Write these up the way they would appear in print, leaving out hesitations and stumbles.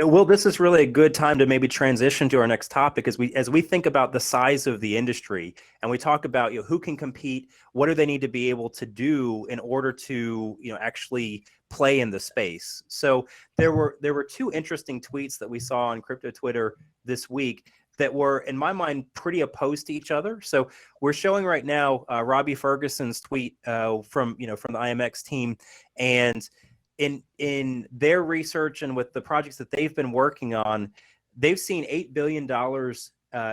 Well, this is really a good time to maybe transition to our next topic as we think about the size of the industry and we talk about who can compete, what do they need to be able to do in order to actually play in the space. So there were two interesting tweets that we saw on crypto Twitter this week that were, in my mind, pretty opposed to each other. So we're showing right now Robbie Ferguson's tweet from the IMX team, and in their research and with the projects that they've been working on, they've seen $8 billion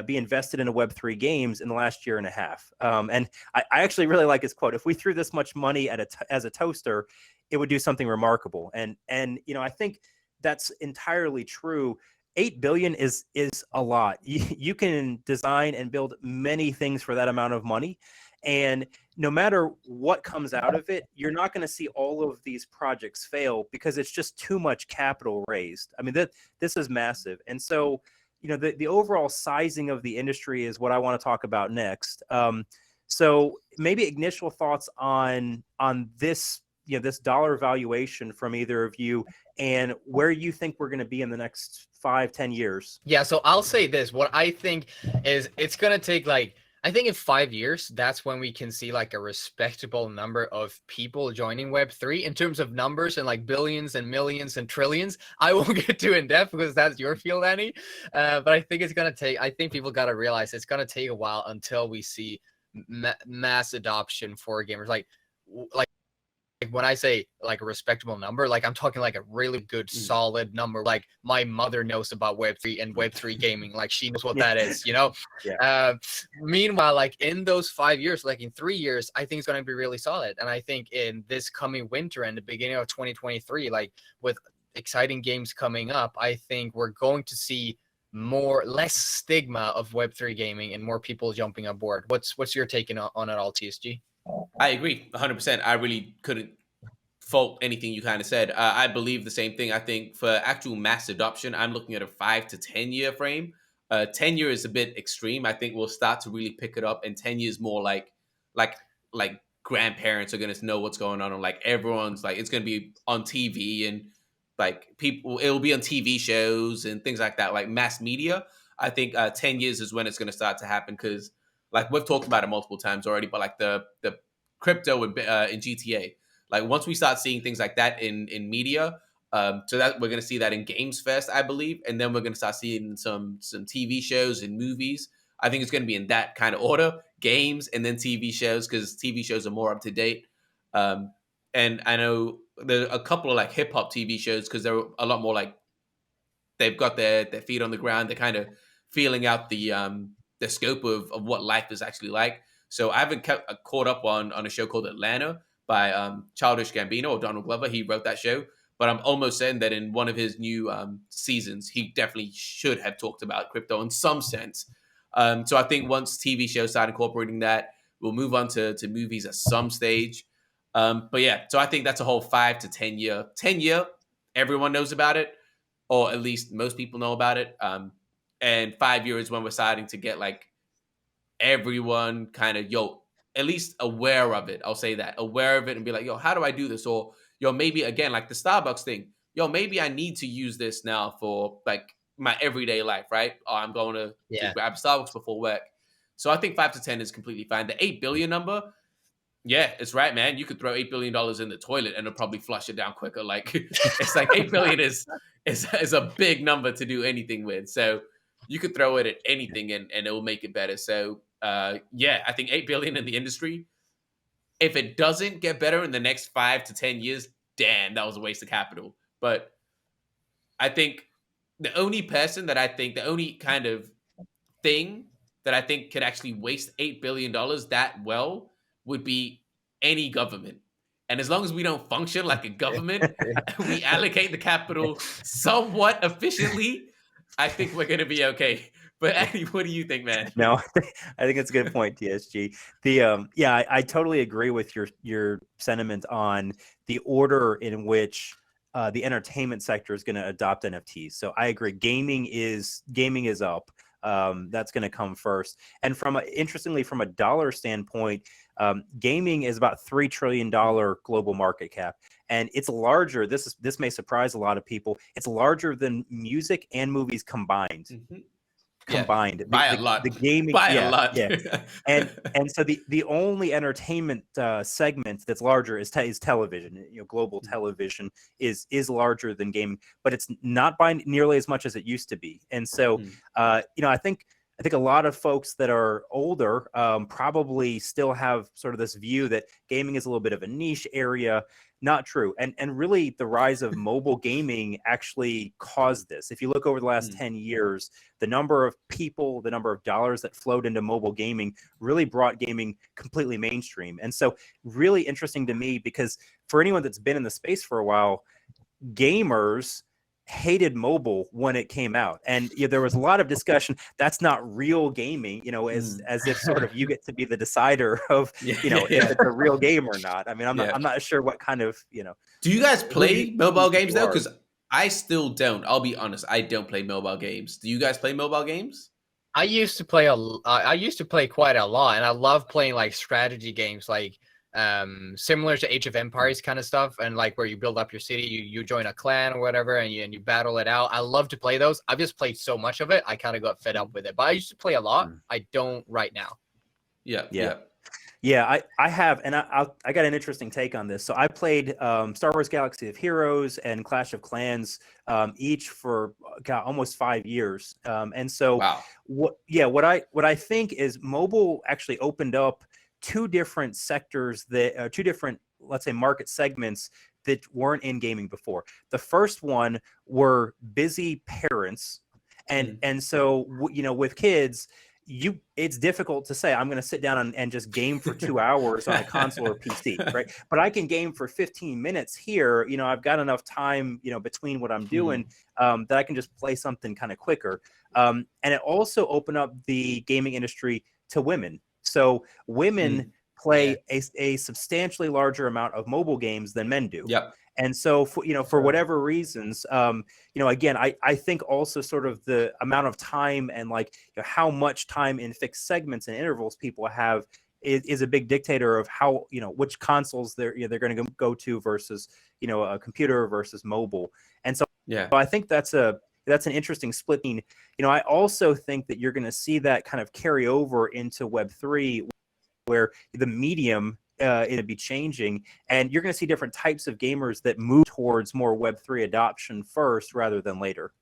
be invested into Web3 games in the last year and a half. And I actually really like his quote: "If we threw this much money as a toaster, it would do something remarkable." And I think that's entirely true. 8 billion is a lot. You can design and build many things for that amount of money, and no matter what comes out of it, you're not going to see all of these projects fail because it's just too much capital raised. I mean, this is massive. And so, the overall sizing of the industry is what I want to talk about next. So maybe initial thoughts on this, this dollar valuation from either of you, and where you think we're going to be in the next 5-10 years. Yeah, so I'll say this. What I think is it's going to take I think in 5 years, that's when we can see like a respectable number of people joining Web3 in terms of numbers and like billions and millions and trillions. I won't get too in depth because that's your field, Annie. But I think I think people got to realize it's going to take a while until we see mass adoption for gamers. Like when I say like a respectable number, like I'm talking like a really good solid number. Like my mother knows about Web3 and Web3 gaming. Like she knows what that is, Yeah. Meanwhile, like in those 5 years, like in 3 years, I think it's going to be really solid. And I think in this coming winter and the beginning of 2023, like with exciting games coming up, I think we're going to see less stigma of Web3 gaming and more people jumping on board. What's your take on it all, TSG? I agree 100%. I really couldn't fault anything you kind of said. I believe the same thing. I think for actual mass adoption, I'm looking at a 5 to 10 year frame. 10 years is a bit extreme. I think we'll start to really pick it up, and 10 years more like grandparents are going to know what's going on, and like everyone's like it's going to be on TV, and like people it'll be on TV shows and things like that, like mass media. I think 10 years is when it's going to start to happen, because like we've talked about it multiple times already, but like the crypto in GTA, like once we start seeing things like that in media, so that we're going to see that in games first, I believe, and then we're going to start seeing some TV shows and movies. I think it's going to be in that kind of order: games and then TV shows, because TV shows are more up to date. And I know there are a couple of like hip hop TV shows, because they're a lot more like they've got their feet on the ground. They're kind of feeling out the scope of what life is actually like. So I haven't caught up on a show called Atlanta by Childish Gambino or Donald Glover. He wrote that show, but I'm almost certain that in one of his new seasons, he definitely should have talked about crypto in some sense. So I think once TV shows start incorporating that, we'll move on to movies at some stage. But yeah, so I think that's a whole 5 to 10 year. 10 year, everyone knows about it, or at least most people know about it. And 5 years when we're starting to get like everyone kind of at least aware of it. I'll say that, aware of it, and be like, how do I do this? Or maybe again, like the Starbucks thing, maybe I need to use this now for like my everyday life, right? Or I'm going to grab Starbucks before work. So I think 5 to 10 is completely fine. The 8 billion number, yeah, it's right, man. You could throw $8 billion in the toilet and it'll probably flush it down quicker. Like it's like 8 billion is a big number to do anything with. So you could throw it at anything and it will make it better. So yeah, I think 8 billion in the industry. If it doesn't get better in the next 5 to 10 years, damn, that was a waste of capital. But I think the only kind of thing that I think could actually waste $8 billion that well would be any government. And as long as we don't function like a government, we allocate the capital somewhat efficiently, I think we're going to be okay. But Andy, what do you think, man? No, I think it's a good point, TSG. I totally agree with your sentiment on the order in which the entertainment sector is going to adopt NFTs. So I agree. Gaming is up. That's going to come first. And interestingly, from a dollar standpoint, gaming is about $3 trillion global market cap. and it's larger. This may surprise a lot of people. It's larger than music and movies combined. Yeah, Combined by a lot. the gaming, By yeah, a lot. yeah. And so the only entertainment segment that's larger is television. Global television is larger than gaming, but it's not by nearly as much as it used to be. And so I think a lot of folks that are older probably still have sort of this view that gaming is a little bit of a niche area. Not true. And really the rise of mobile gaming actually caused this. If you look over the last 10 years, the number of people, the number of dollars that flowed into mobile gaming really brought gaming completely mainstream. And so really interesting to me, because for anyone that's been in the space for a while, gamers hated mobile when it came out, and there was a lot of discussion that's not real gaming, as if sort of you get to be the decider of if it's a real game or not. I mean, I'm not sure what kind of Do you guys play mobile games though? Because I still don't. I'll be honest, I don't play mobile games. Do you guys play mobile games? I used to play quite a lot, and I love playing like strategy games, like similar to Age of Empires kind of stuff, and like where you build up your city, you join a clan or whatever, and you battle it out. I love to play those. I've just played so much of it, I kind of got fed up with it. But I used to play a lot. I don't right now. Yeah, I have, and I got an interesting take on this. So I played Star Wars Galaxy of Heroes and Clash of Clans, each for almost 5 years. And so what I think is mobile actually opened up two different sectors two different, let's say, market segments that weren't in gaming before. The first one were busy parents, and so with kids, it's difficult to say I'm going to sit down and just game for 2 hours on a console or PC, right? But I can game for 15 minutes here. I've got enough time, between what I'm doing, that I can just play something kind of quicker. And it also opened up the gaming industry to women. So women play a substantially larger amount of mobile games than men do. Yep. And so, for whatever reasons, again, I think also sort of the amount of time and how much time in fixed segments and intervals people have is a big dictator of how, which consoles they're going to go to versus, a computer versus mobile. And so I think that's an interesting split. I also think that you're going to see that kind of carry over into Web3, where the medium it'll be changing, and you're going to see different types of gamers that move towards more Web3 adoption first rather than later.